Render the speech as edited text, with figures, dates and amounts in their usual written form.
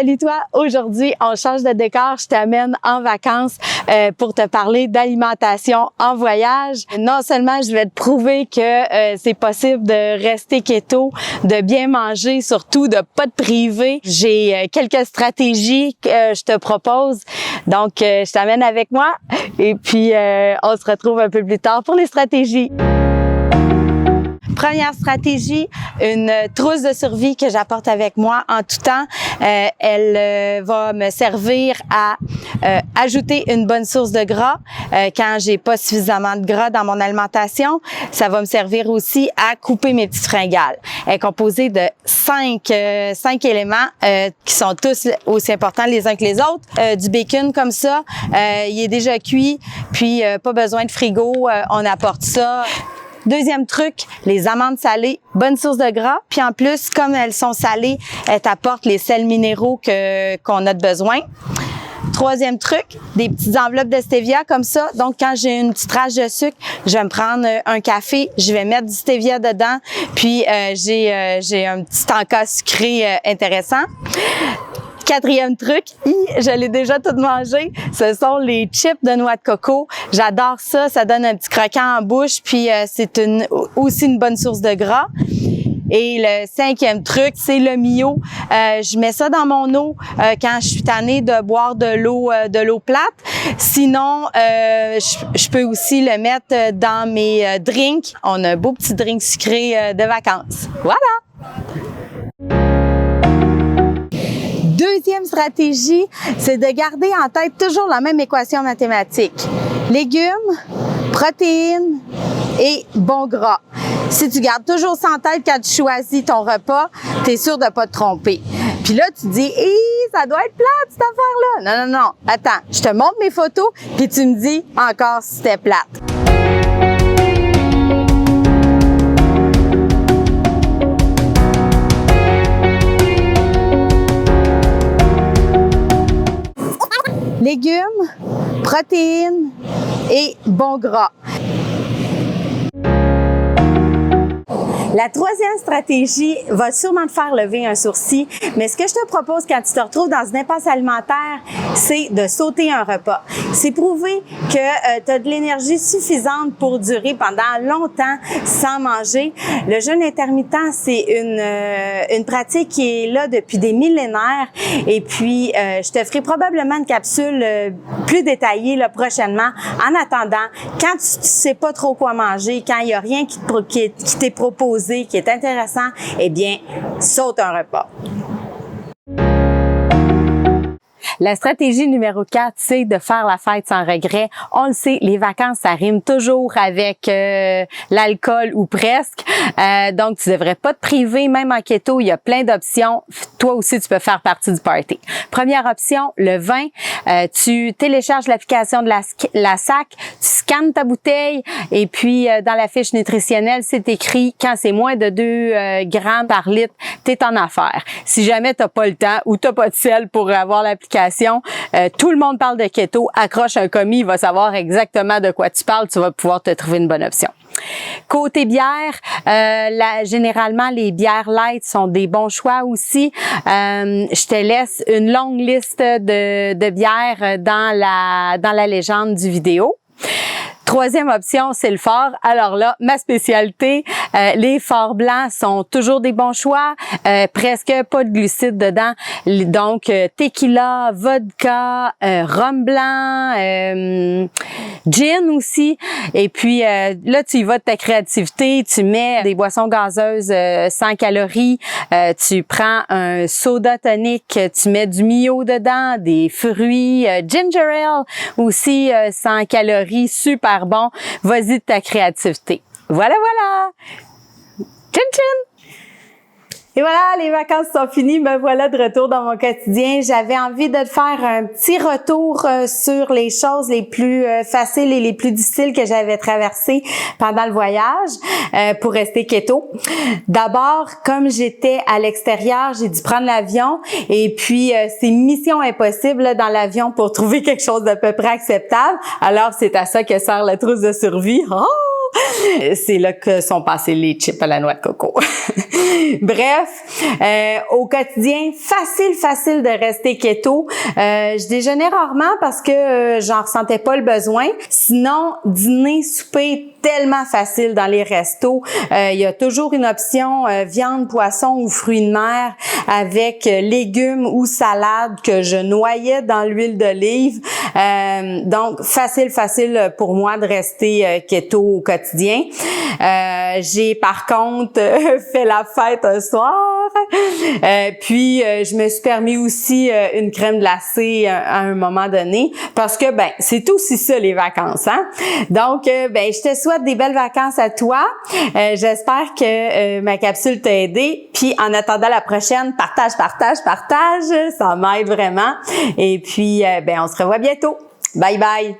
Salut toi! Aujourd'hui, on change de décor. Je t'amène en vacances pour te parler d'alimentation en voyage. Non seulement je vais te prouver que c'est possible de rester keto, de bien manger, surtout de pas te priver. J'ai quelques stratégies que je te propose. Donc, je t'amène avec moi et puis on se retrouve un peu plus tard pour les stratégies. Première stratégie, une trousse de survie que j'apporte avec moi en tout temps. Elle va me servir à ajouter une bonne source de gras quand j'ai pas suffisamment de gras dans mon alimentation. Ça va me servir aussi à couper mes petites fringales. Elle est composée de cinq éléments qui sont tous aussi importants les uns que les autres. Du bacon comme ça, il est déjà cuit, puis pas besoin de frigo, on apporte ça. Deuxième truc, les amandes salées, bonne source de gras. Puis en plus, comme elles sont salées, elles t'apportent les sels minéraux qu'on a de besoin. Troisième truc, des petites enveloppes de stevia comme ça. Donc, quand j'ai une petite rage de sucre, je vais me prendre un café, je vais mettre du stevia dedans, puis j'ai un petit encas sucré intéressant. Quatrième truc, je l'ai déjà tout mangé, ce sont les chips de noix de coco. J'adore ça, ça donne un petit croquant en bouche, puis c'est aussi une bonne source de gras. Et le cinquième truc, c'est le Mio. Je mets ça dans mon eau quand je suis tannée de boire de l'eau plate. Sinon, je peux aussi le mettre dans mes drinks. On a un beau petit drink sucré de vacances. Voilà! Deuxième stratégie, c'est de garder en tête toujours la même équation mathématique. Légumes, protéines et bon gras. Si tu gardes toujours ça en tête quand tu choisis ton repas, tu es sûr de pas te tromper. Puis là, tu te dis, ça doit être plate cette affaire-là. Non. Attends, je te montre mes photos, puis tu me dis encore si c'était plate. Légumes, protéines et bon gras. La troisième stratégie va sûrement te faire lever un sourcil, mais ce que je te propose quand tu te retrouves dans une impasse alimentaire, c'est de sauter un repas. C'est prouvé que tu as de l'énergie suffisante pour durer pendant longtemps sans manger. Le jeûne intermittent, c'est une pratique qui est là depuis des millénaires et puis je te ferai probablement une capsule plus détaillée là, prochainement. En attendant, quand tu sais pas trop quoi manger, quand il y a rien qui t'est proposé, qui est intéressant, eh bien, saute un repas. La stratégie numéro 4, c'est de faire la fête sans regret. On le sait, les vacances, ça rime toujours avec l'alcool ou presque. Donc, tu devrais pas te priver, même en keto, il y a plein d'options. Toi aussi, tu peux faire partie du party. Première option, le vin. Tu télécharges l'application de la SAC, tu scannes ta bouteille et puis dans la fiche nutritionnelle, c'est écrit quand c'est moins de 2 grammes par litre, t'es en affaires. Si jamais t'as pas le temps ou t'as pas de sel pour avoir l'application, tout le monde parle de keto, accroche un commis, il va savoir exactement de quoi tu parles, tu vas pouvoir te trouver une bonne option. Côté bière, généralement les bières light sont des bons choix aussi. Je te laisse une longue liste de bières dans la légende du vidéo. Troisième option, c'est le fort. Alors là, ma spécialité, les forts blancs sont toujours des bons choix, presque pas de glucides dedans. Donc, tequila, vodka, rhum blanc, gin aussi. Et puis, là, tu y vas de ta créativité, tu mets des boissons gazeuses sans calories, tu prends un soda tonique, tu mets du Mio dedans, des fruits, ginger ale aussi sans calories, super bon. Vas-y de ta créativité. Voilà! Tchin tchin! Et voilà, les vacances sont finies, me voilà de retour dans mon quotidien. J'avais envie de te faire un petit retour sur les choses les plus faciles et les plus difficiles que j'avais traversées pendant le voyage pour rester keto. D'abord, comme j'étais à l'extérieur, j'ai dû prendre l'avion et puis c'est mission impossible là, dans l'avion pour trouver quelque chose d'à peu près acceptable. Alors, c'est à ça que sert la trousse de survie. Oh! C'est là que sont passés les chips à la noix de coco. Bref, au quotidien, facile de rester keto. Je déjeunais rarement parce que j'en ressentais pas le besoin. Sinon, dîner, souper, tellement facile dans les restos. Il y a toujours une option viande, poisson ou fruits de mer avec légumes ou salade que je noyais dans l'huile d'olive. Donc, facile pour moi de rester keto au quotidien. J'ai par contre fait la fête un soir. Puis je me suis permis aussi une crème glacée à un moment donné parce que c'est aussi ça les vacances, hein. Donc je te souhaite des belles vacances à toi. J'espère que ma capsule t'a aidé. Puis en attendant la prochaine, partage, ça m'aide vraiment. Et puis on se revoit bientôt. Bye bye.